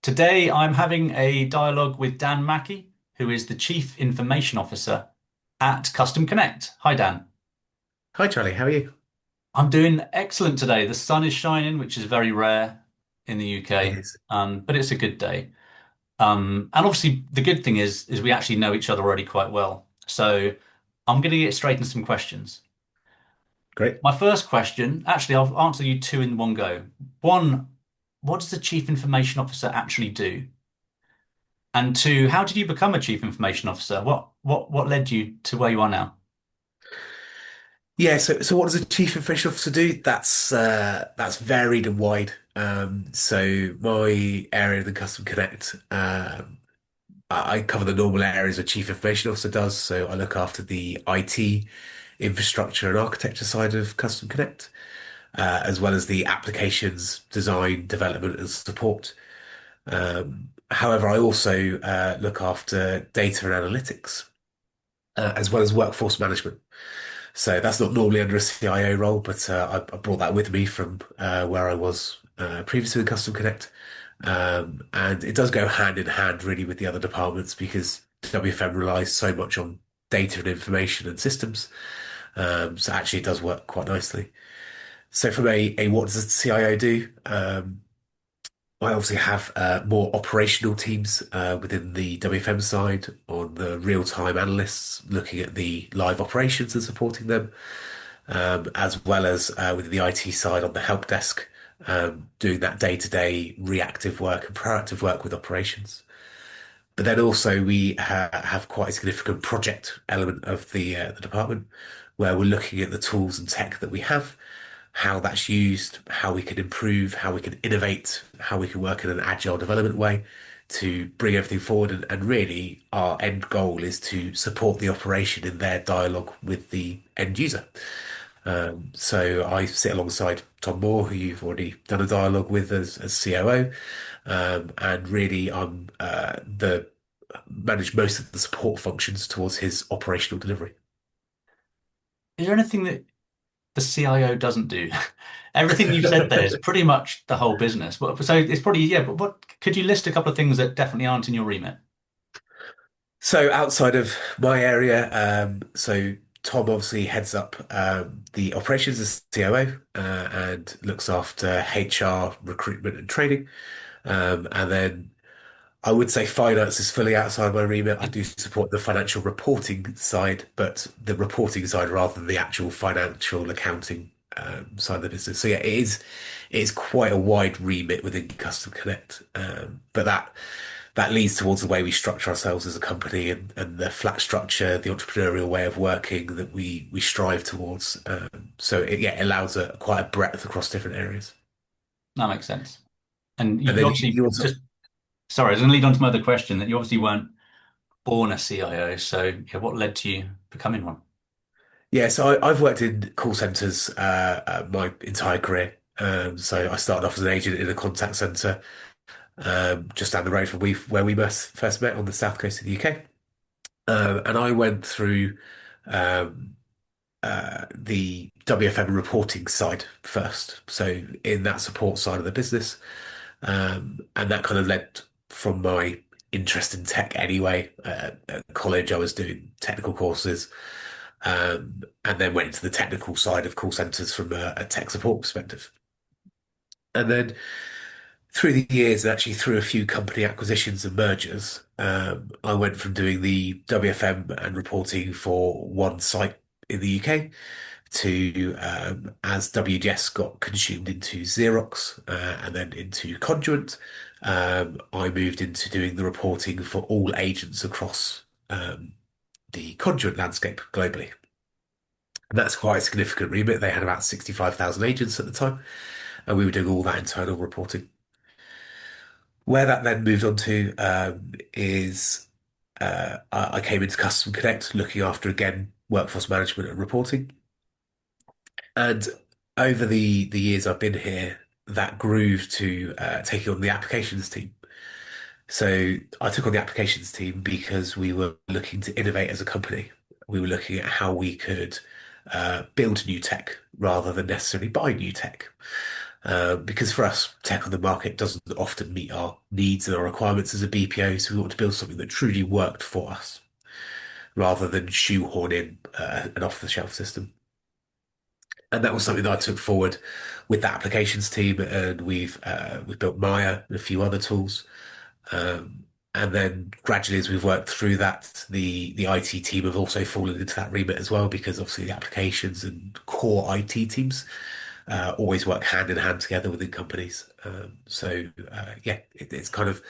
Today, I'm having a dialogue with Dan Mackie, who is the Chief Information Officer at Custom Connect. Hi, Dan. Hi Charlie, how are you? I'm doing excellent today. The sun is shining, which is very rare in the It UK, is. but it's a good day. And obviously, the good thing is we actually know each other already quite well. So I'm going to get straight into some questions. Great. My first question, actually, I'll answer you two in one go. One, what does the Chief Information Officer actually do? And two, how did you become a chief information officer? What led you to where you are now? Yeah, so what does a chief information officer do? That's varied and wide. So my area, the Custom Connect, I cover the normal areas a chief information officer does. So I look after the IT infrastructure and architecture side of Custom Connect, as well as the applications design, development, and support. However, I also look after data and analytics, as well as workforce management. So that's not normally under a CIO role, but I brought that with me from where I was previously with Custom Connect. And it does go hand in hand really with the other departments because WFM relies so much on data and information and systems. So actually it does work quite nicely. So from a what does the CIO do? I obviously have more operational teams within the WFM side on the real-time analysts looking at the live operations and supporting them, as well as within the IT side on the help desk, doing that day-to-day reactive work and proactive work with operations. But then also we have quite a significant project element of the department where we're looking at the tools and tech that we have, how that's used, how we can improve, how we can innovate, how we can work in an agile development way to bring everything forward. And really, our end goal is to support the operation in their dialogue with the end user. So I sit alongside Tom Moore, who you've already done a dialogue with as COO, and really I'm the manage most of the support functions towards his operational delivery. Is there anything that the CIO doesn't do? Everything you've said there is pretty much the whole business. So it's probably, yeah, but what could you list a couple of things that definitely aren't in your remit? So outside of my area, so Tom obviously heads up the operations as COO and looks after HR, recruitment, and training. And then I would say finance is fully outside my remit. I do support the financial reporting side, but the reporting side rather than the actual financial accounting side of the business. So yeah, it is quite a wide remit within Custom Connect. But that leads towards the way we structure ourselves as a company and the flat structure, the entrepreneurial way of working that we strive towards. So it allows quite a breadth across different areas. That makes sense. And And you then obviously you also just, sorry, I was going to lead on to my other question that you obviously weren't born a CIO. So yeah, what led to you becoming one? Yeah, so I've worked in call centers my entire career. So I started off as an agent in a contact center just down the road from where we first met on the south coast of the UK. And I went through um, the WFM reporting side first. So in that support side of the business, and that kind of led from my interest in tech anyway. At college, I was doing technical courses. And then went into the technical side of call centers from a tech support perspective. And then through the years, and actually through a few company acquisitions and mergers, I went from doing the WFM and reporting for one site in the UK to as WGS got consumed into Xerox and then into Conduent, I moved into doing the reporting for all agents across the Conduent landscape globally. And that's quite a significant remit. They had about 65,000 agents at the time, and we were doing all that internal reporting. Where that then moved on to is I came into Custom Connect looking after, again, workforce management and reporting. And over the years I've been here, that grew to taking on the applications team. So I took on the applications team because we were looking to innovate as a company. We were looking at how we could build new tech rather than necessarily buy new tech. Because for us, tech on the market doesn't often meet our needs and our requirements as a BPO, so we want to build something that truly worked for us rather than shoehorn in an off-the-shelf system. And that was something that I took forward with the applications team, and we've built Maya and a few other tools. And then gradually, as we've worked through that, the IT team have also fallen into that remit as well, because obviously the applications and core IT teams always work hand in hand together within companies. Yeah, it's kind of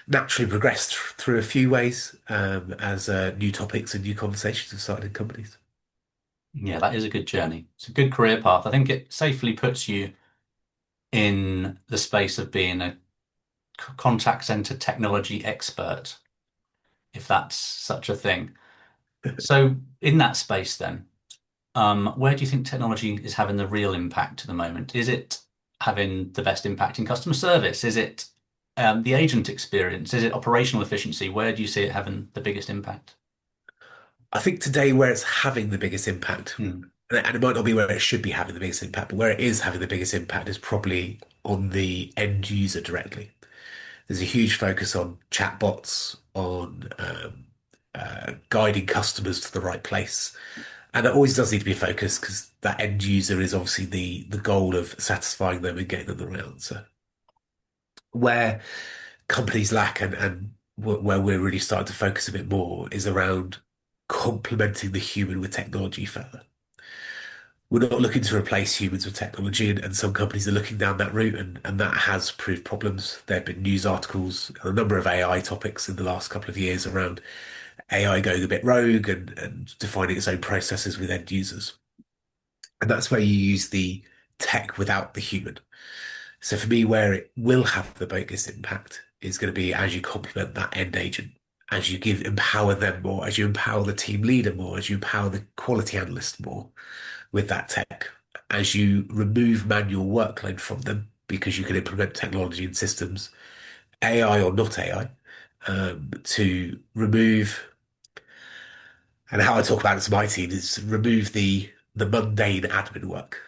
naturally progressed through a few ways as new topics and new conversations have started in companies. Yeah, that is a good journey. It's a good career path. I think it safely puts you in the space of being a contact center technology expert, if that's such a thing. So, in that space, then, where do you think technology is having the real impact at the moment? Is it having the best impact in customer service? Is it the agent experience? Is it operational efficiency? Where do you see it having the biggest impact? I think today where it's having the biggest impact, Hmm. and it might not be where it should be having the biggest impact, but where it is having the biggest impact is probably on the end user directly. There's a huge focus on chatbots, on guiding customers to the right place. And that always does need to be a focus because that end user is obviously the goal of satisfying them and getting them the right answer. Where companies lack and where we're really starting to focus a bit more is around complementing the human with technology further. We're not looking to replace humans with technology, and some companies are looking down that route, and that has proved problems. There have been news articles on a number of AI topics in the last couple of years around AI going a bit rogue and defining its own processes with end users. And that's where you use the tech without the human. So for me, where it will have the biggest impact is going to be as you complement that end agent, as you empower them more, as you empower the team leader more, as you empower the quality analyst more with that tech, as you remove manual workload from them because you can implement technology and systems, AI or not AI, to remove, and how I talk about it to my team is remove the mundane admin work,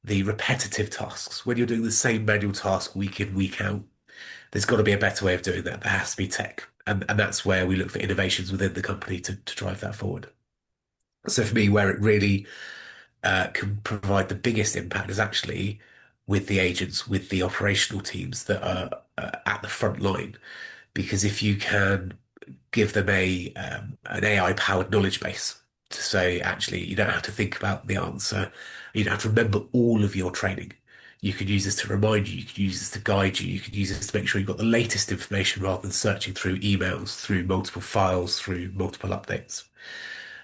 the repetitive tasks. When you're doing the same manual task week in, week out, there's got to be a better way of doing that. There has to be tech. And that's where we look for innovations within the company to drive that forward. So for me, where it really can provide the biggest impact is actually with the agents, with the operational teams that are at the front line. Because if you can give them a an AI powered knowledge base to say, actually, you don't have to think about the answer. You don't have to remember all of your training. You can use this to remind you. You can use this to guide you. You can use this to make sure you've got the latest information rather than searching through emails, through multiple files, through multiple updates.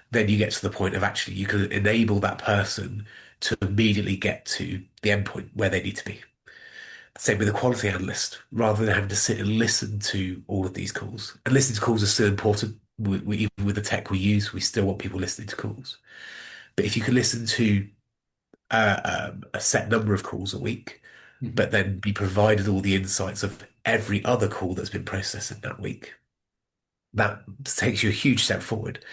Then you get to the point of actually you can enable that person to immediately get to the endpoint where they need to be. Same with the quality analyst, rather than having to sit and listen to all of these calls. And listening to calls are still important. Even with the tech we use, we still want people listening to calls. But if you can listen to a set number of calls a week, Mhm. but then be provided all the insights of every other call that's been processed in that week, that takes you a huge step forward.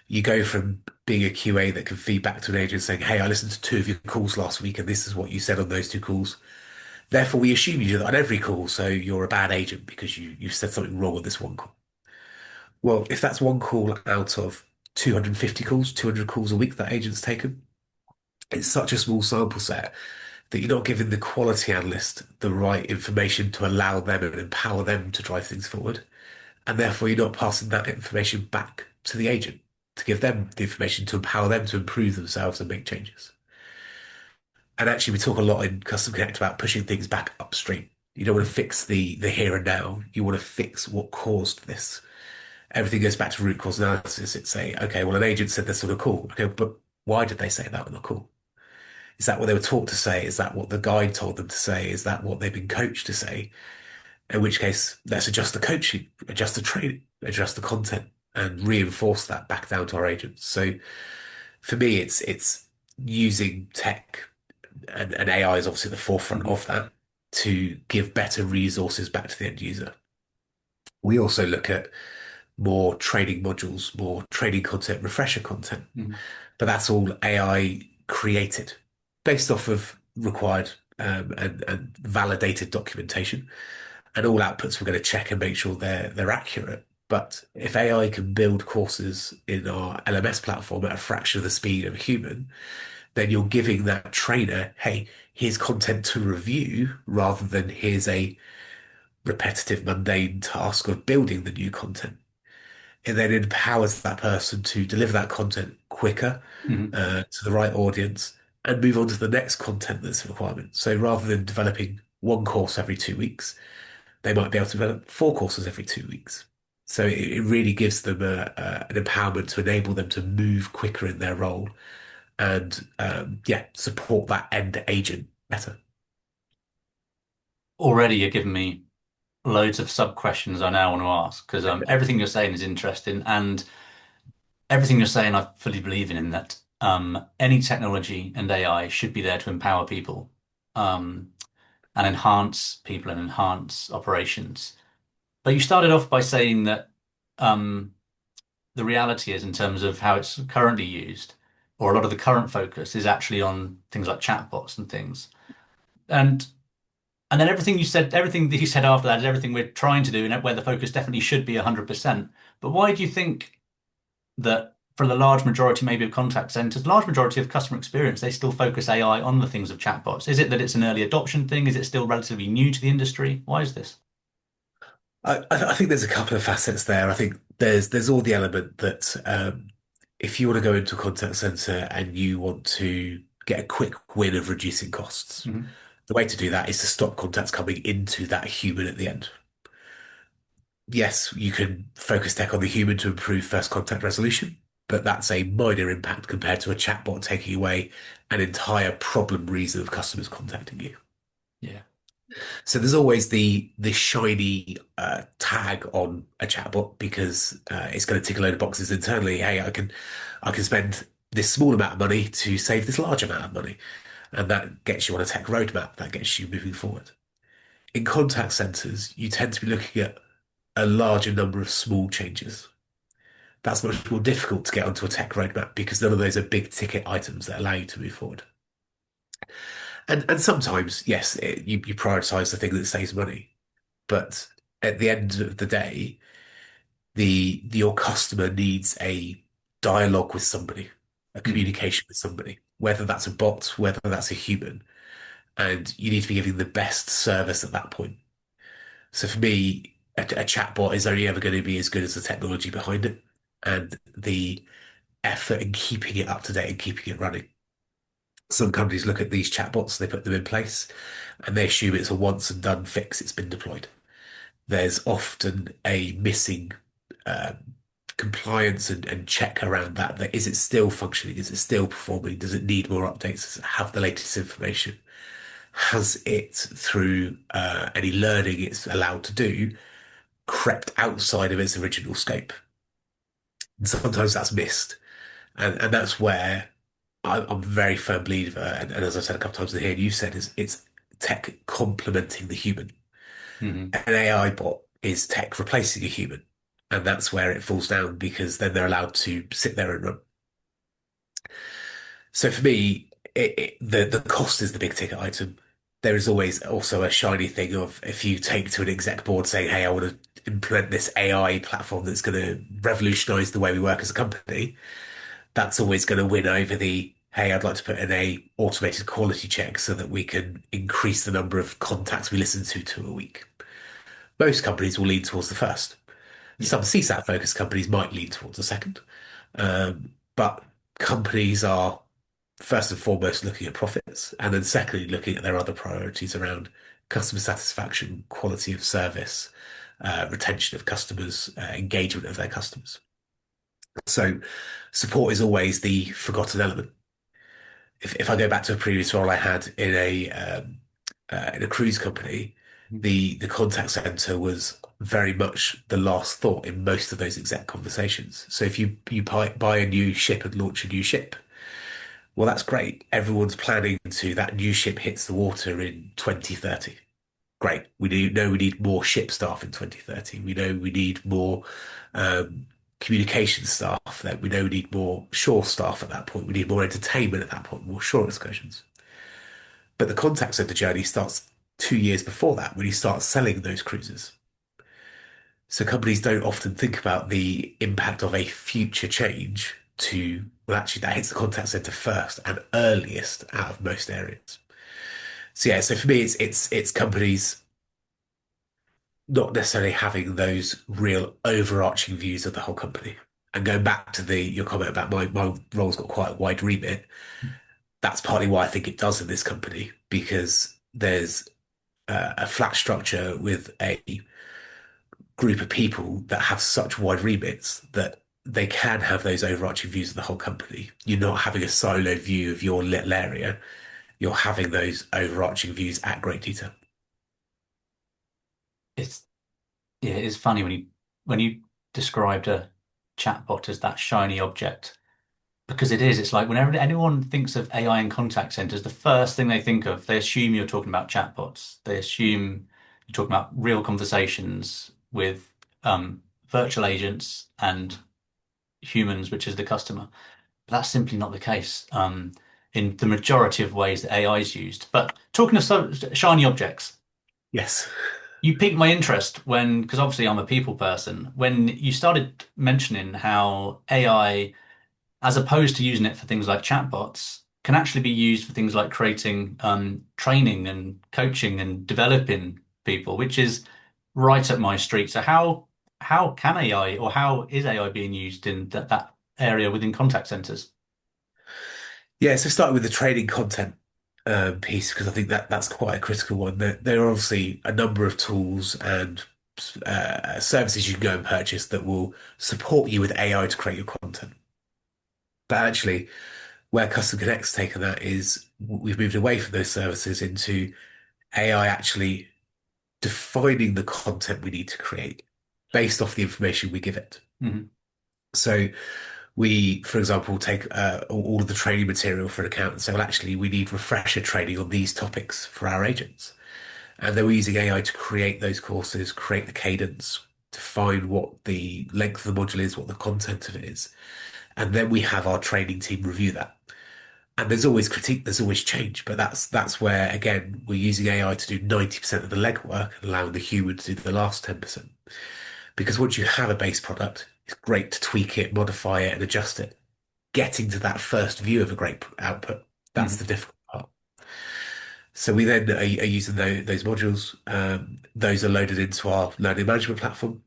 You go from being a QA that can feed back to an agent saying, "Hey, I listened to two of your calls last week, and this is what you said on those two calls. Therefore, we assume you do that on every call, so you're a bad agent because you said something wrong on this one call." Well, if that's one call out of 250 calls, 200 calls a week that agent's taken, it's such a small sample set that you're not giving the quality analyst the right information to allow them and empower them to drive things forward. And therefore, you're not passing that information back to the agent to give them the information to empower them to improve themselves and make changes. And actually, we talk a lot in Custom Connect about pushing things back upstream. You don't want to fix the here and now. You want to fix what caused this. Everything goes back to root cause analysis. It's say, okay, well, an agent said this on a call. Okay, but why did they say that on the call? Is that what they were taught to say? Is that what the guide told them to say? Is that what they've been coached to say? In which case, let's adjust the coaching, adjust the training, adjust the content, and reinforce that back down to our agents. So for me, it's using tech and AI is obviously at the forefront Mhm. of that to give better resources back to the end user. We also look at more training modules, more training content, refresher content, Mhm. but that's all AI created based off of required and validated documentation, and all outputs we're going to check and make sure they're accurate. But if AI can build courses in our LMS platform at a fraction of the speed of a human, then you're giving that trainer, hey, here's content to review rather than here's a repetitive, mundane task of building the new content. It then empowers that person to deliver that content quicker Mhm. to the right audience and move on to the next content that's a requirement. So rather than developing one course every 2 weeks, they might be able to develop four courses every 2 weeks. So it really gives them an empowerment to enable them to move quicker in their role and yeah, support that end agent better. Already you're giving me loads of sub questions I now want to ask because everything you're saying is interesting and everything you're saying I fully believe in that any technology and AI should be there to empower people um, and enhance people and enhance operations. But you started off by saying that um, the reality is in terms of how it's currently used, or a lot of the current focus is actually on things like chatbots and things. And and then everything that you said after that is everything we're trying to do and where the focus definitely should be 100%. But why do you think that for the large majority maybe of contact centers, large majority of customer experience, they still focus AI on the things of chatbots? Is it that it's an early adoption thing? Is it still relatively new to the industry? Why is this? I think there's a couple of facets there. I think there's all the element that if you want to go into a contact center and you want to get a quick win of reducing costs, Mhm. the way to do that is to stop contacts coming into that human at the end. Yes, you can focus tech on the human to improve first contact resolution, but that's a minor impact compared to a chatbot taking away an entire problem reason of customers contacting you. Yeah. So there's always the shiny tag on a chatbot because it's going to tick a load of boxes internally. Hey, I can spend this small amount of money to save this large amount of money, and that gets you on a tech roadmap. That gets you moving forward. In contact centers, you tend to be looking at a larger number of small changes. That's much more difficult to get onto a tech roadmap because none of those are big ticket items that allow you to move forward. And sometimes, yes, you prioritize the thing that saves money. But at the end of the day, your customer needs a dialogue with somebody, a Mhm. communication with somebody, whether that's a bot, whether that's a human, and you need to be giving the best service at that point. So for me, a chatbot is only ever going to be as good as the technology behind it and the effort in keeping it up to date and keeping it running. Some companies look at these chatbots, they put them in place, and they assume it's a once and done fix, it's been deployed. There's often a missing um, compliance and check around that. That is it still functioning? Is it still performing? Does it need more updates? Does it have the latest information? Has it, through any learning it's allowed to do, crept outside of its original scope? And sometimes that's missed, and that's where I'm a very firm believer. And as I've said a couple of times in here, and you said is it's tech complementing the human. Mhm. An AI bot is tech replacing a human. And that's where it falls down because then they're allowed to sit there and run. So for me, the cost is the big ticket item. There is always also a shiny thing of if you take to an exec board saying, hey, I want to implement this AI platform that's going to revolutionize the way we work as a company, that's always going to win over the, hey, I'd like to put in a automated quality check so that we can increase the number of contacts we listen to a week. Most companies will lean towards the first. Yeah. Some CSAT focused companies might lean towards the second. But companies are first and foremost looking at profits, and then secondly, looking at their other priorities around customer satisfaction, quality of service, retention of customers, engagement of their customers. So support is always the forgotten element. If I go back to a previous role I had in a cruise company, Mhm. the contact center was very much the last thought in most of those exec conversations. So if you buy a new ship and launch a new ship, well, that's great. Everyone's planning to that new ship hits the water in 2030. Great. Know we need more ship staff in 2030. We know we need more um, communication staff. That we know we need more shore staff at that point. We need more entertainment at that point, more shore excursions. But the contact center journey starts 2 years before that when you start selling those cruises. So companies don't often think about the impact of a future change to, well, actually, that hits the contact center first and earliest out of most areas. So yeah, so for me, it's companies not necessarily having those real overarching views of the whole company. And going back to the your comment about my role's got quite a wide remit, that's partly why I think it does in this company, because there's a flat structure with a group of people that have such wide remits that they can have those overarching views of the whole company. You're not having a silo view of your little area. You're having those overarching views at great detail. It's yeah, it's funny when you described a chatbot as that shiny object because it is. It's like whenever anyone thinks of AI in contact centers, the first thing they think of, they assume you're talking about chatbots. They assume you're talking about real conversations with virtual agents and humans, which is the customer. But that's simply not the case in the majority of ways that AI is used. But talking of shiny objects, Yes. you piqued my interest when, because obviously I'm a people person, when you started mentioning how AI, as opposed to using it for things like chatbots, can actually be used for things like creating training and coaching and developing people, which is right up my street. So how can AI or how is AI being used in that area within contact centers? Yeah, so starting with the training content piece, because I think that's quite a critical one. There are obviously a number of tools and services you can go and purchase that will support you with AI to create your content. But actually, where Custom Connect's taken that is we've moved away from those services into AI actually defining the content we need to create based off the information we give it. Mhm. So we, for example, take all of the training material for an account and say, well, actually, we need refresher training on these topics for our agents. And then we're using AI to create those courses, create the cadence, define what the length of the module is, what the content of it is. And then we have our training team review that. And there's always critique, there's always change, but that's where again we're using AI to do 90% of the legwork and allowing the human to do the last 10%. Because once you have a base product, it's great to tweak it, modify it, and adjust it. Getting to that first view of a great output, that's the Mhm. difficult part. So we then are using those modules. Those are loaded into our learning management platform.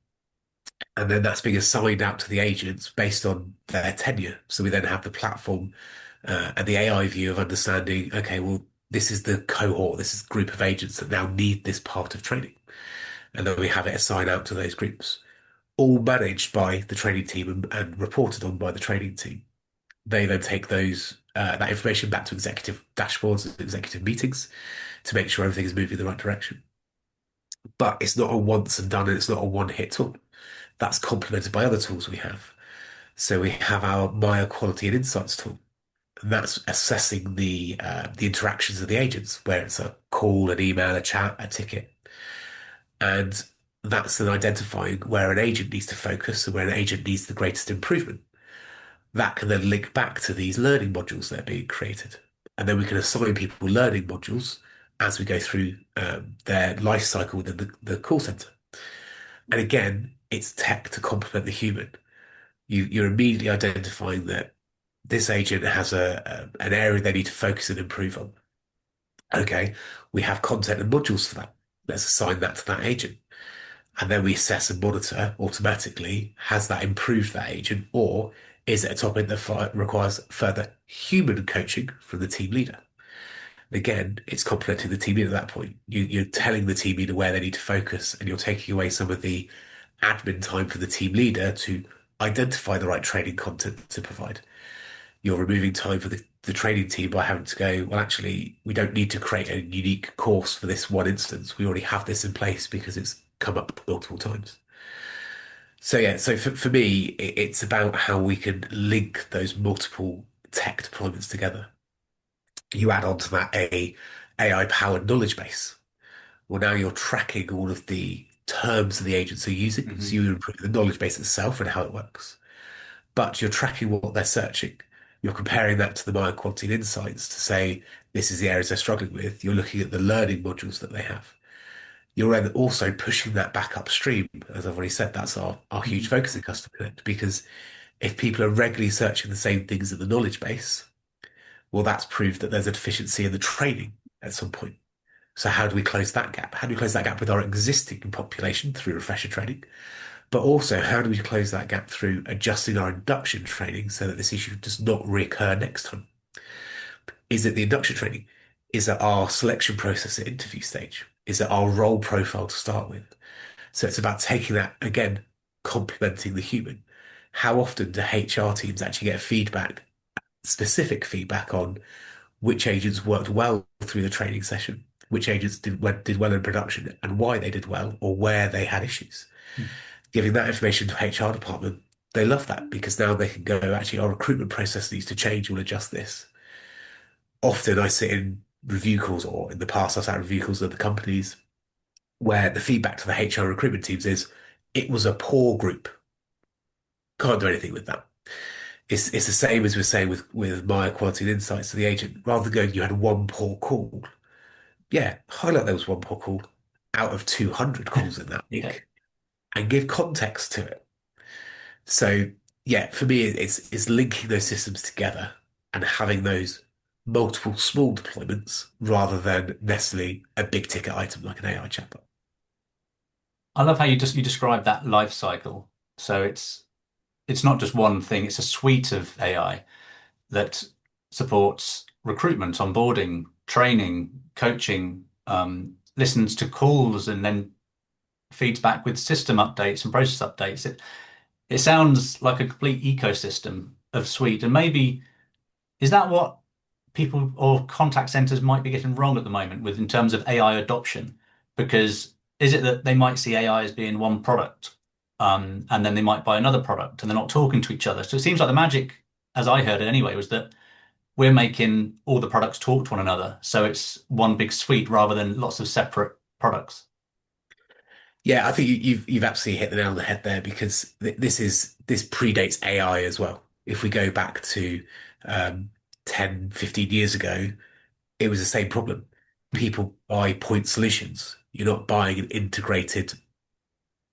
And then that's being assigned out to the agents based on their tenure. So we then have the platform and the AI view of understanding, okay, well, this is the cohort, this is the group of agents that now need this part of training. And then we have it assigned out to those groups, all managed by the training team and reported on by the training team. They then take that information back to executive dashboards, executive meetings to make sure everything is moving in the right direction. But it's not a once and done, and it's not a one hit tool. That's complemented by other tools we have. So we have our Maya Quality and Insights tool, and that's assessing the interactions of the agents, where it's a call, an email, a chat, a ticket, and that's then identifying where an agent needs to focus and where an agent needs the greatest improvement. That can then link back to these learning modules that are being created, and then we can assign people learning modules as we go through their life cycle within the call center. And again, it's tech to complement the human. You're immediately identifying that this agent has an area they need to focus and improve on. Okay, we have content and modules for that. Let's assign that to that agent. And then we assess and monitor automatically, has that improved that agent, or is it a topic that requires further human coaching from the team leader? Again, it's complementing the team leader at that point. You're telling the team leader where they need to focus, and you're taking away some of the admin time for the team leader to identify the right training content to provide. You're removing time for the training team by having to go, well, actually, we don't need to create a unique course for this one instance. We already have this in place because it's come up multiple times. So yeah, so for me, it's about how we can link those multiple tech deployments together. You add on to that a AI-powered knowledge base. Well, now you're tracking all of the terms that the agents are using, so Mhm. you improve the knowledge base itself and how it works. But you're tracking what they're searching. You're comparing that to the Maya Quality and Insights to say, this is the areas they're struggling with. You're looking at the learning modules that they have. You're then also pushing that back upstream. As I've already said, that's our huge Mhm. focus in Customer Connect, because if people are regularly searching the same things in the knowledge base, well, that's proved that there's a deficiency in the training at some point. So how do we close that gap? How do we close that gap with our existing population through refresher training? But also, how do we close that gap through adjusting our induction training so that this issue does not reoccur next time? Is it the induction training? Is it our selection process at interview stage? Is it our role profile to start with? So it's about taking that again, complementing the human. How often do HR teams actually get feedback, specific feedback on which agents worked well through the training session, which agents did well in production, and why they did well, or where they had issues? Giving that information to HR department, they love that because now they can go, actually, our recruitment process needs to change. We'll adjust this. Often I sit in review calls, or in the past, I've sat in review calls of the companies where the feedback to the HR recruitment teams is it was a poor group. Can't do anything with that. It's the same as we're saying with my quality and insights to the agent. Rather than going, you had one poor call. Yeah, highlight there was one poor call out of 200 calls in that Yeah. week and give context to it. So yeah, for me, it's linking those systems together and having those multiple small deployments rather than necessarily a big ticket item like an AI chatbot. I love how you describe that life cycle. So it's not just one thing, it's a suite of AI that supports recruitment, onboarding, training, coaching, listens to calls and then feeds back with system updates and process updates. It sounds like a complete ecosystem of suite. And maybe is that what people or contact centers might be getting wrong at the moment with in terms of AI adoption? Because is it that they might see AI as being one product, and then they might buy another product and they're not talking to each other? So it seems like the magic, as I heard it anyway, was that we're making all the products talk to one another. So it's one big suite rather than lots of separate products. Yeah, I think you've absolutely hit the nail on the head there because this predates AI as well. If we go back to 10, 15 years ago, it was the same problem. People buy point solutions. You're not buying an integrated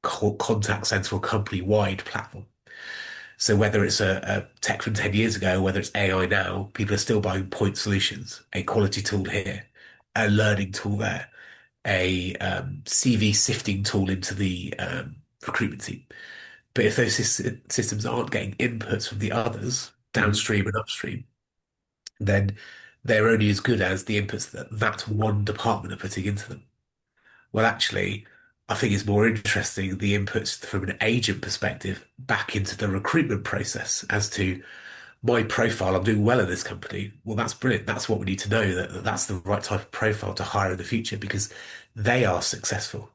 contact center or company-wide platform. So whether it's a tech from 10 years ago, whether it's AI now, people are still buying point solutions, a quality tool here, a learning tool there, a CV sifting tool into the recruitment team. But if those systems aren't getting inputs from the others, Mhm. downstream and upstream, then they're only as good as the inputs that that one department are putting into them. Well, actually, I think it's more interesting the inputs from an agent perspective back into the recruitment process as to my profile. I'm doing well in this company. Well, that's brilliant. That's what we need to know that that's the right type of profile to hire in the future because they are successful.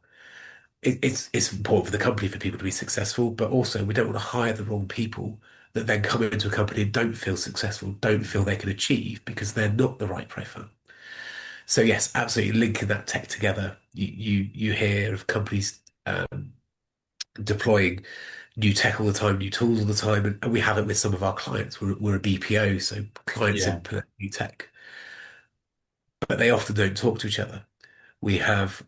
It's important for the company for people to be successful, but also we don't want to hire the wrong people that then come into a company and don't feel successful, don't feel they can achieve because they're not the right profile. So yes, absolutely linking that tech together. You hear of companies deploying new tech all the time, new tools all the time, and we have it with some of our clients. We're a BPO, so clients Yeah. implement new tech, but they often don't talk to each other. We have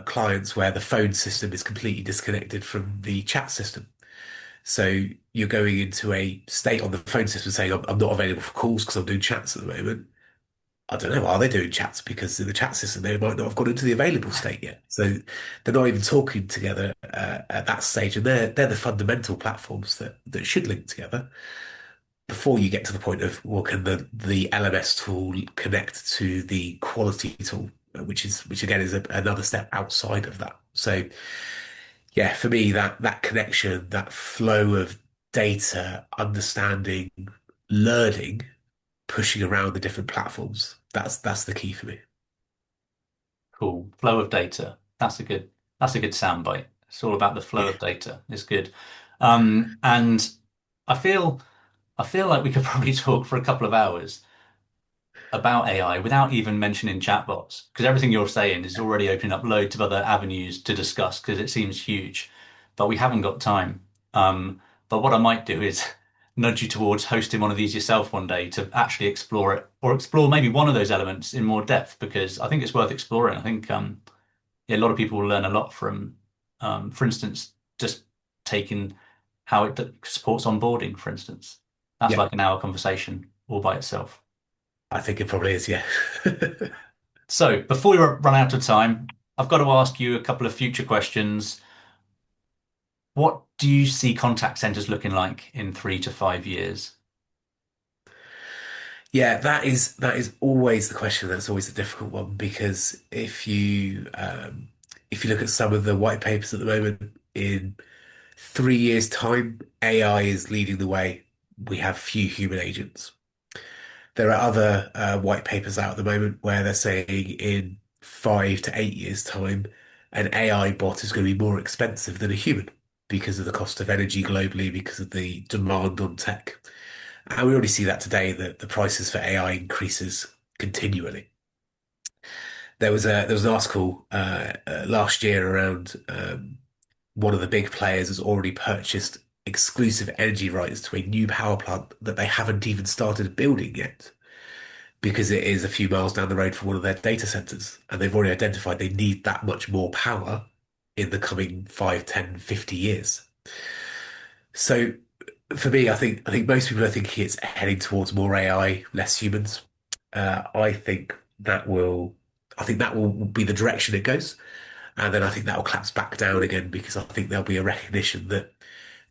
clients where the phone system is completely disconnected from the chat system. So you're going into a state on the phone system saying, I'm not available for calls because I'm doing chats at the moment. I don't know, are they doing chats? Because in the chat system, they might not have got into the available state yet. So they're not even talking together at that stage. And they're the fundamental platforms that should link together before you get to the point of, well, can the LMS tool connect to the quality tool, which again is another step outside of that. So yeah, for me, that connection, that flow of data, understanding, learning, pushing around the different platforms, that's the key for me. Cool. Flow of data. That's a good soundbite. It's all about the flow Yeah. of data. It's good. And I feel I feel like we could probably talk for a couple of hours about AI without even mentioning chatbots, because everything you're saying is already opening up loads of other avenues to discuss because it seems huge, but we haven't got time. But what I might do is nudge you towards hosting one of these yourself one day to actually explore it or explore maybe one of those elements in more depth because I think it's worth exploring. I think yeah, a lot of people will learn a lot from, for instance, just taking how it supports onboarding, for instance. That's Yeah, like an hour conversation all by itself. I think it probably is. Yeah. So before we run out of time, I've got to ask you a couple of future questions. What do you see contact centers looking like in 3 to 5 years? Yeah, that is always the question. That's always a difficult one because if you look at some of the white papers at the moment, in 3 years' time, AI is leading the way. We have few human agents. There are other white papers out at the moment where they're saying in 5 to 8 years' time, an AI bot is going to be more expensive than a human because of the cost of energy globally, because of the demand on tech. And we already see that today, that the prices for AI increases continually. There was an article last year around one of the big players has already purchased exclusive energy rights to a new power plant that they haven't even started building yet because it is a few miles down the road from one of their data centers. And they've already identified they need that much more power in the coming 5, 10, 50 years. So for me, I think most people are thinking it's heading towards more AI, less humans. I think that will be the direction it goes, and then I think that will collapse back down again because I think there'll be a recognition that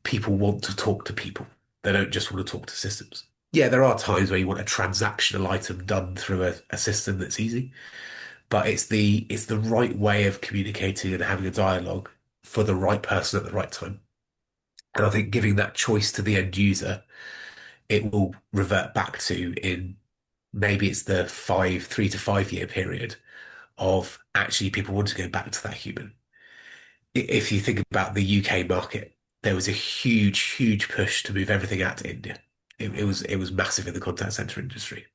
people want to talk to people. They don't just want to talk to systems. Yeah, there are times where you want a transactional item done through a system that's easy, but it's the right way of communicating and having a dialogue for the right person at the right time. And I think giving that choice to the end user, it will revert back to in maybe it's the 3 to 5 year period of actually people want to go back to that human. If you think about the UK market, there was a huge, huge push to move everything out to India. It was massive in the contact center industry.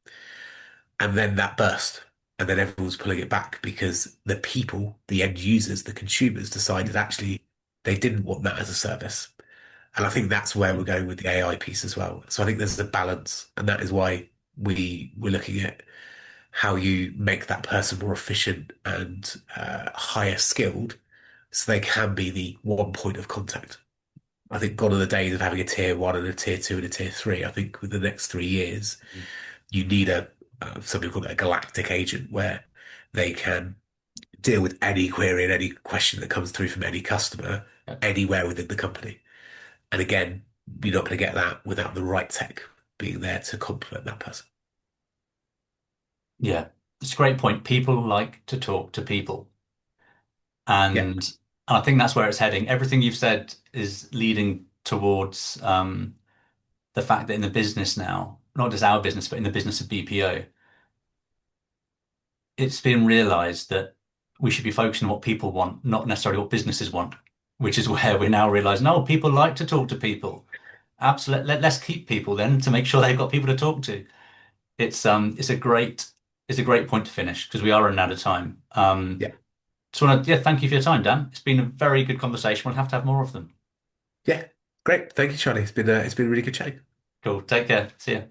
And then that burst. And then everyone was pulling it back because the people, the end users, the consumers decided actually they didn't want that as a service. And I think that's where we're going with the AI piece as well. So I think there's a balance, and that is why we're looking at how you make that person more efficient and higher skilled, so they can be the one point of contact. I think gone are the days of having a tier one and a tier two and a tier three. I think with the next 3 years, you need something called a galactic agent where they can deal with any query and any question that comes through from any customer anywhere within the company. And again, you're not going to get that without the right tech being there to complement that person. Yeah, it's a great point. People like to talk to people. Yeah, And I think that's where it's heading. Everything you've said is leading towards the fact that in the business now, not just our business, but in the business of BPO, it's been realized that we should be focusing on what people want, not necessarily what businesses want, which is where we're now realizing, no, people like to talk to people. Absolutely. Let's keep people then to make sure they've got people to talk to. It's a great point to finish because we are running out of time. yeah, Yeah, thank you for your time, Dan. It's been a very good conversation. We'll have to have more of them. yeah. Great. Thank you, Charlie. It's been a really good chat. Cool. Take care. See ya.